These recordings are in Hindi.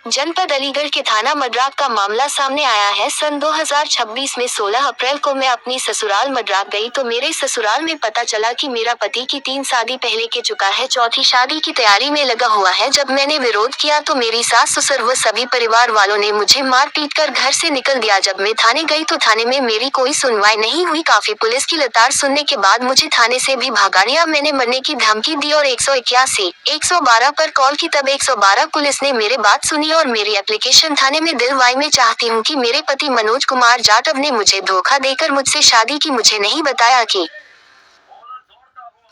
जनपद अलीगढ़ के थाना मड्राक का मामला सामने आया है। सन 2026 में 16 अप्रैल को मैं अपनी ससुराल मड्राक गई तो मेरे ससुराल में पता चला कि मेरा पति की 3 शादी पहले के चुका है, चौथी शादी की तैयारी में लगा हुआ है। जब मैंने विरोध किया तो मेरी सास ससुर व सभी परिवार वालों ने मुझे मार पीट कर घर से निकल दिया। जब मैं थाने गई तो थाने में मेरी कोई सुनवाई नहीं हुई। काफी पुलिस की लताड़ सुनने के बाद मुझे थाने से भी भगा दिया। मैंने मरने की धमकी दी और 181 112 पर कॉल की, तब 112 पुलिस ने मेरी बात सुनी और मेरी एप्लीकेशन थाने में दिलवाई। मैं चाहती हूँ कि मेरे पति मनोज कुमार जाटव ने मुझे धोखा देकर मुझसे शादी की, मुझे नहीं बताया कि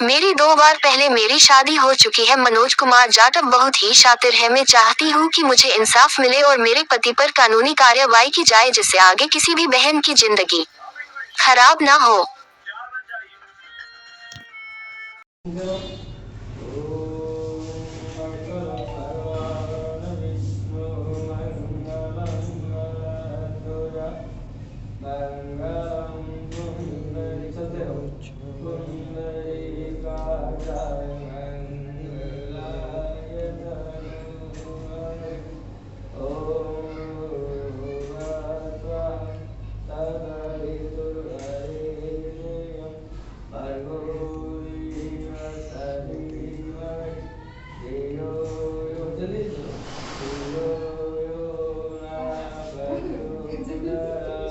मेरी 2 बार पहले मेरी शादी हो चुकी है। मनोज कुमार जाटव बहुत ही शातिर है। मैं चाहती हूँ कि मुझे इंसाफ मिले और मेरे पति पर कानूनी कार्रवाई की जाए, जिससे आगे किसी भी बहन की जिंदगी खराब ना हो।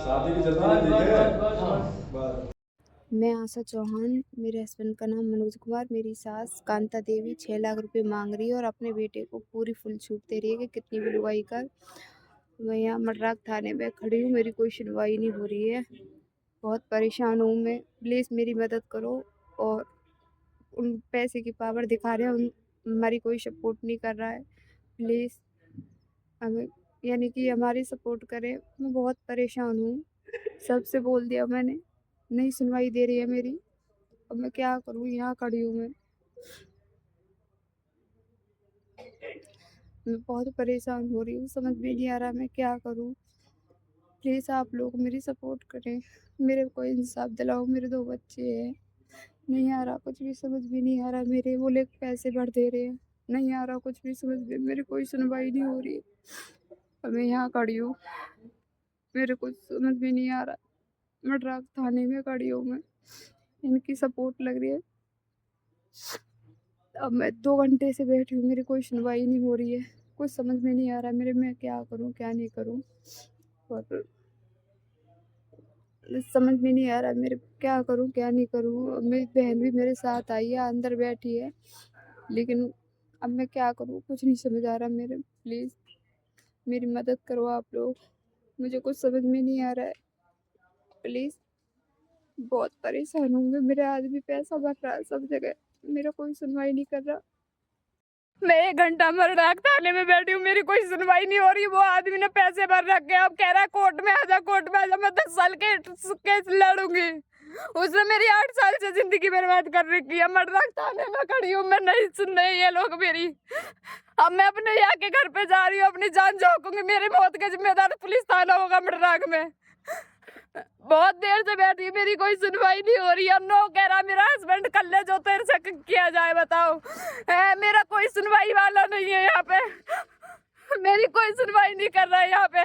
शादी की जल्दी देखे। मैं आशा चौहान, मेरे हस्बैंड का नाम मनोज कुमार, मेरी सास कांता देवी 6 लाख रुपए मांग रही है और अपने बेटे को पूरी फुल छूट दे रही है कि कितनी भी लुगाई कर। मैं यहाँ मड्राक थाने में खड़ी हूँ, मेरी कोई सुनवाई नहीं हो रही है। बहुत परेशान हूँ मैं, प्लीज़ मेरी मदद करो। और उन पैसे की पावर दिखा रहे हैं, हमारी कोई सपोर्ट नहीं कर रहा है। प्लीज़ हमें यानी कि हमारी सपोर्ट करें। मैं बहुत परेशान हूँ, सबसे बोल दिया मैंने, नहीं सुनवाई दे रही है मेरी। अब मैं क्या करूँ, यहाँ खड़ी हूँ मैं बहुत परेशान हो रही हूँ, समझ में नहीं आ रहा मैं क्या करूँ। प्लीज़ आप लोग मेरी सपोर्ट करें, मेरे को इंसाफ दिलाओ। मेरे 2 बच्चे हैं, नहीं आ रहा, कुछ भी समझ में नहीं आ रहा। मेरे वो लोग पैसे भर दे रहे हैं, नहीं आ रहा कुछ भी समझ में, मेरी कोई सुनवाई नहीं हो रही। और मैं यहाँ खड़ी हूँ, मेरे कुछ समझ में नहीं आ रहा। मड्राक थाने में खड़ी हूँ मैं, इनकी सपोर्ट लग रही है। अब मैं 2 घंटे से बैठी हूँ, मेरी कोई सुनवाई नहीं हो रही है। कुछ समझ में नहीं आ रहा मेरे, मैं क्या करूँ क्या नहीं करूँ। और समझ में नहीं आ रहा मेरे, क्या करूँ क्या नहीं करूँ। मेरी बहन भी मेरे साथ आई है, अंदर बैठी है, लेकिन अब मैं क्या करूँ, कुछ नहीं समझ आ रहा मेरे। प्लीज़ मेरी मदद करो आप लोग, मुझे कुछ समझ में नहीं आ रहा है। प्लीज़, बहुत परेशान हूँ मैं, मेरे आदमी पैसा भर रहा है सब जगह, मेरा कोई सुनवाई नहीं कर रहा। मैं 1 घंटा मड्राक थाने में बैठी हूँ, मेरी कोई सुनवाई नहीं हो रही। वो आदमी ने पैसे भर रखे, अब कह रहा है कोर्ट में आ जा, कोर्ट में आ जा। मैं 10 साल के केस लड़ूंगी, उसने मेरी 8 साल से जिंदगी बर्बाद कर रखी है। मड्राक थाने में खड़ी हूँ मैं, नहीं सुन रहे ये लोग मेरी। अब मैं अपने यहाँ के घर पे जा रही हूँ, अपनी जान झोंकूंगी। मेरी मौत का जिम्मेदार पुलिस थाना होगा मड्राक में। बहुत देर से बैठी, मेरी कोई सुनवाई नहीं हो रही है। नो कह रहा मेरा हस्बैंड कर ले जो तेरे से किया जाए, बताओ। मेरा कोई सुनवाई वाला नहीं है यहाँ पे, मेरी कोई सुनवाई नहीं कर रहा है यहाँ पे।